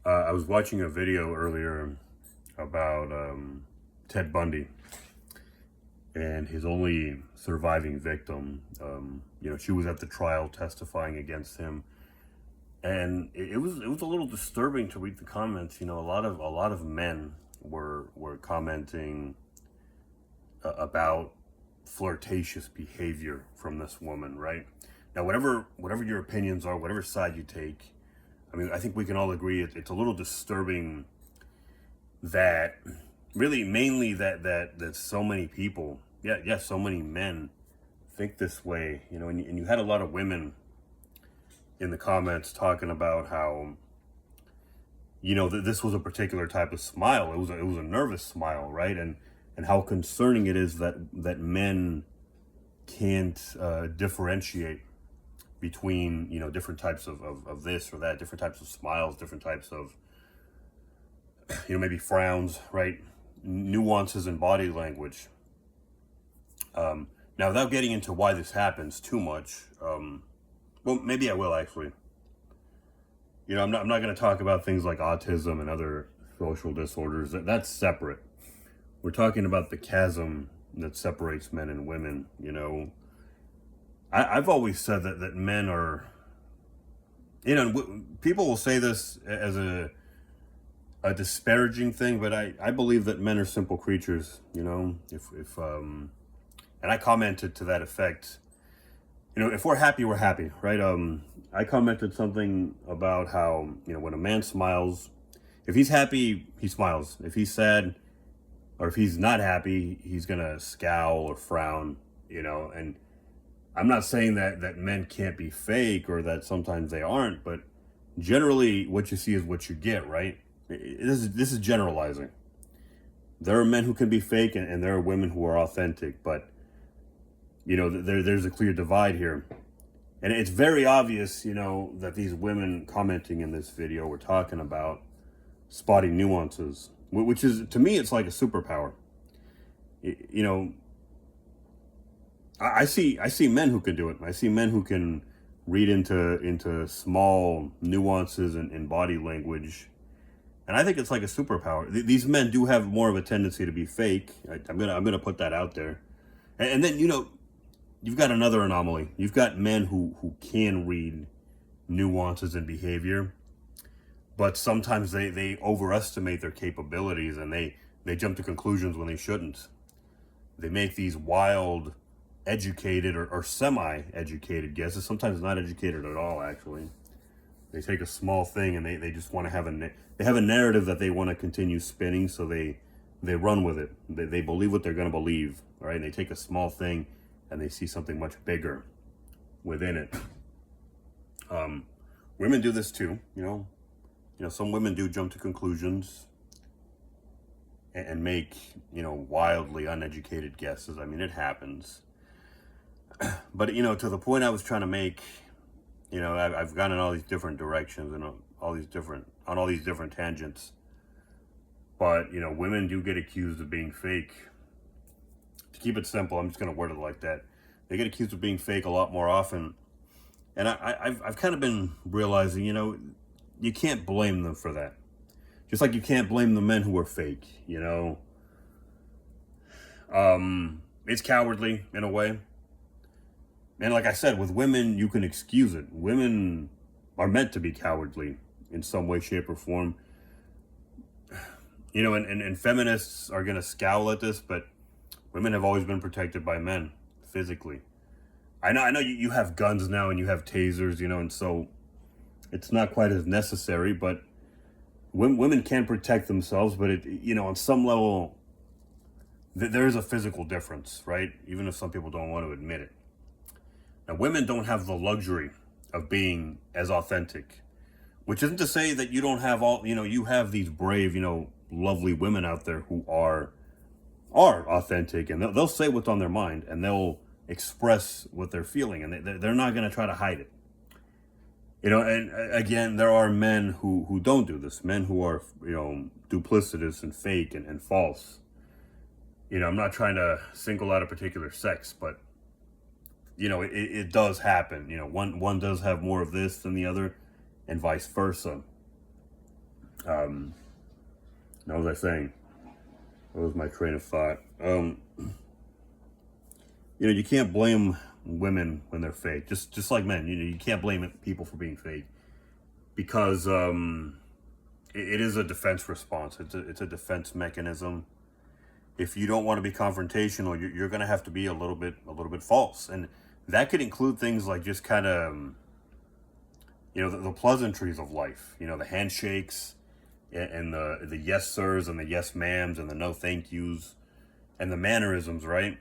I was watching a video earlier about Ted Bundy and his only surviving victim. She was at the trial testifying against him, and it was a little disturbing to read the comments. A lot of men were commenting about flirtatious behavior from this woman. Right now, whatever your opinions are, whatever side you take, I mean, I think we can all agree it's a little disturbing that really mainly that so many people, so many men think this way, and you had a lot of women in the comments talking about how that this was a particular type of smile. It was a nervous smile, right? And how concerning it is that men can't differentiate between different types of this or that, different types of smiles, different types of maybe frowns, right? Nuances in body language. Now, without getting into why this happens too much, well, maybe I will actually. I'm not going to talk about things like autism and other social disorders. That's separate. We're talking about the chasm that separates men and women. I've always said that men are, people will say this as a disparaging thing, but I believe that men are simple creatures. If and I commented to that effect. If we're happy, we're happy, right? I commented something about how when a man smiles, if he's happy, he smiles. If he's sad, or if he's not happy, he's gonna scowl or frown. And I'm not saying that men can't be fake or that sometimes they aren't, but generally, what you see is what you get, right? This is generalizing. There are men who can be fake, and there are women who are authentic, but there's a clear divide here. And it's very obvious, that these women commenting in this video were talking about spotting nuances, which is, to me, it's like a superpower. You know, I see men who can do it. I see men who can read into small nuances in body language, and I think it's like a superpower. These men do have more of a tendency to be fake. I'm gonna put that out there, and then you've got another anomaly. You've got men who can read nuances in behavior, but sometimes they overestimate their capabilities, and they jump to conclusions when they shouldn't. They make these wild, educated or semi-educated guesses, sometimes not educated at all, actually. They take a small thing and they just want to have they have a narrative that they want to continue spinning, so they run with it. They believe what they're going to believe, all right? And they take a small thing and they see something much bigger within it. Women do this too, some women do jump to conclusions and make, wildly uneducated guesses. I mean, it happens. But, to the point I was trying to make, I've gone in all these different directions and on all these different tangents. But, women do get accused of being fake. To keep it simple, I'm just going to word it like that. They get accused of being fake a lot more often. And I've kind of been realizing, you can't blame them for that. Just like you can't blame the men who are fake, It's cowardly in a way. And like I said, with women, you can excuse it. Women are meant to be cowardly in some way, shape, or form. And feminists are going to scowl at this, but women have always been protected by men physically. I know you have guns now and you have tasers, and so it's not quite as necessary, but women can protect themselves, but on some level, there is a physical difference, right? Even if some people don't want to admit it. Now, women don't have the luxury of being as authentic, which isn't to say that you don't have you have these brave, lovely women out there who are authentic, and they'll say what's on their mind, and they'll express what they're feeling, and they're not going to try to hide it. And again, there are men who don't do this, men who are, duplicitous and fake and false. I'm not trying to single out a particular sex, but it does happen. One does have more of this than the other, and vice versa. Now, was I saying? What was my train of thought? You can't blame women when they're fake. Just like men, you can't blame people for being fake because it is a defense response. It's a defense mechanism. If you don't want to be confrontational, you're going to have to be a little bit false, and that could include things like just kind of the pleasantries of life. The handshakes and the yes sirs and the yes ma'ams and the no thank yous and the mannerisms, right?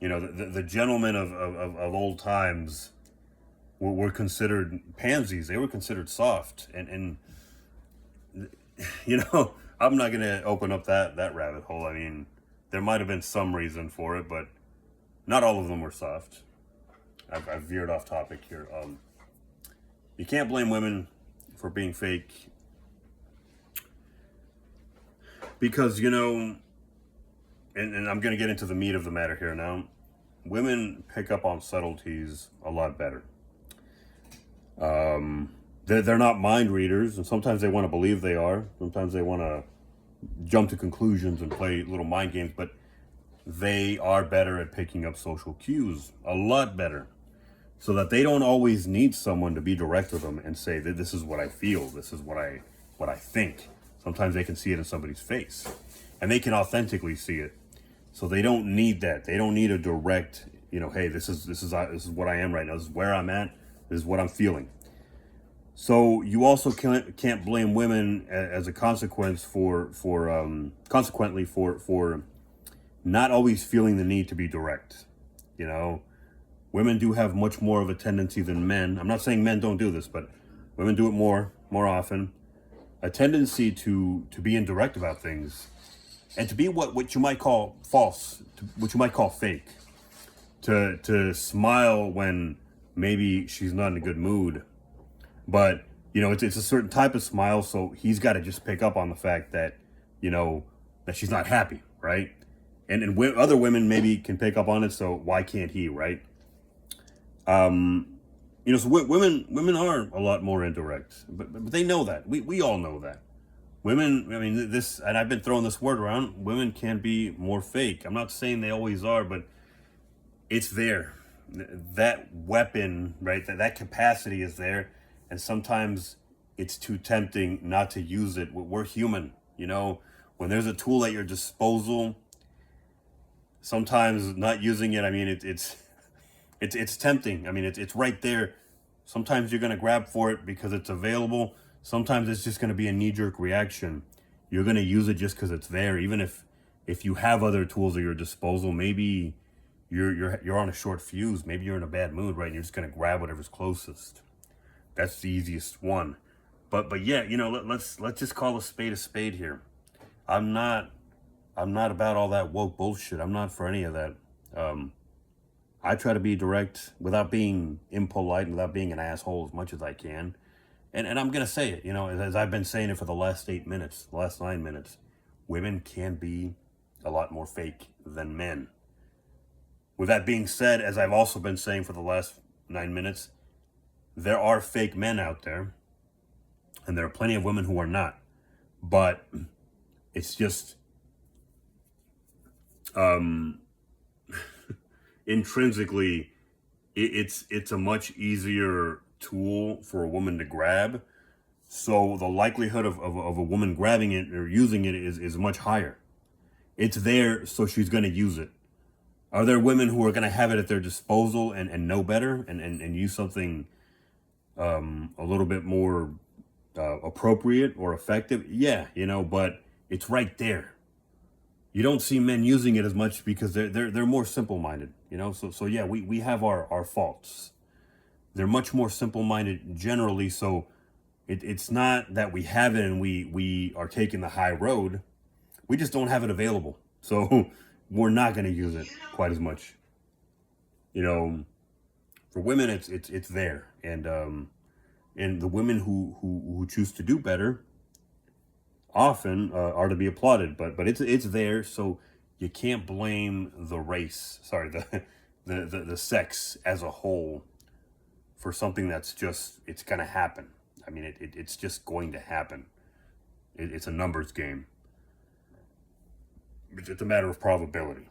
The gentlemen of old times were considered pansies. They were considered soft, and I'm not gonna open up that rabbit hole. I mean, there might have been some reason for it, but not all of them were soft. I've veered off topic here. You can't blame women for being fake because and I'm gonna get into the meat of the matter here now. Women pick up on subtleties a lot better. They're not mind readers, and sometimes they want to believe they are. Sometimes they want to jump to conclusions and play little mind games, but they are better at picking up social cues, a lot better, so that they don't always need someone to be direct with them and say that this is what I feel, this is what I think. Sometimes they can see it in somebody's face, and they can authentically see it. So they don't need that. They don't need a direct, hey, this is what I am right now. This is where I'm at. This is what I'm feeling. So you also can't blame women as a consequence consequently for not always feeling the need to be direct. Women do have much more of a tendency than men. I'm not saying men don't do this, but women do it more often. A tendency to be indirect about things and to be what you might call false, what you might call fake. To smile when maybe she's not in a good mood. But, it's a certain type of smile, so he's got to just pick up on the fact that, that she's not happy, right? And other women maybe can pick up on it, so why can't he, right? So women are a lot more indirect, but they know that. We all know that. Women, I mean, and I've been throwing this word around, women can be more fake. I'm not saying they always are, but it's there. That weapon, right, that capacity is there. And sometimes it's too tempting not to use it. We're human, when there's a tool at your disposal, sometimes not using it, I mean, it's tempting. I mean, it's right there. Sometimes you're going to grab for it because it's available. Sometimes it's just going to be a knee-jerk reaction. You're going to use it just because it's there. Even if you have other tools at your disposal, maybe you're on a short fuse. Maybe you're in a bad mood, right? And you're just going to grab whatever's closest. That's the easiest one. But yeah, let's just call a spade here. I'm not about all that woke bullshit. I'm not for any of that. I try to be direct without being impolite and without being an asshole as much as I can. And I'm going to say it, as I've been saying it for the last 9 minutes, women can be a lot more fake than men. With that being said, as I've also been saying for the last 9 minutes, there are fake men out there, and there are plenty of women who are not. But it's just intrinsically, it's a much easier tool for a woman to grab. So the likelihood of a woman grabbing it or using it is much higher. It's there, so she's going to use it. Are there women who are going to have it at their disposal and know better and use something a little bit more appropriate or effective? Yeah, but it's right there. You don't see men using it as much because they're more simple-minded, So yeah, we have our faults. They're much more simple-minded generally, so it's not that we have it and we are taking the high road. We just don't have it available. So we're not going to use it quite as much. For women, it's there. And the women who choose to do better often are to be applauded, but it's there, so you can't blame the race, the sex as a whole for something that's just, it's gonna happen. I mean, it's just going to happen. It's a numbers game. It's a matter of probability.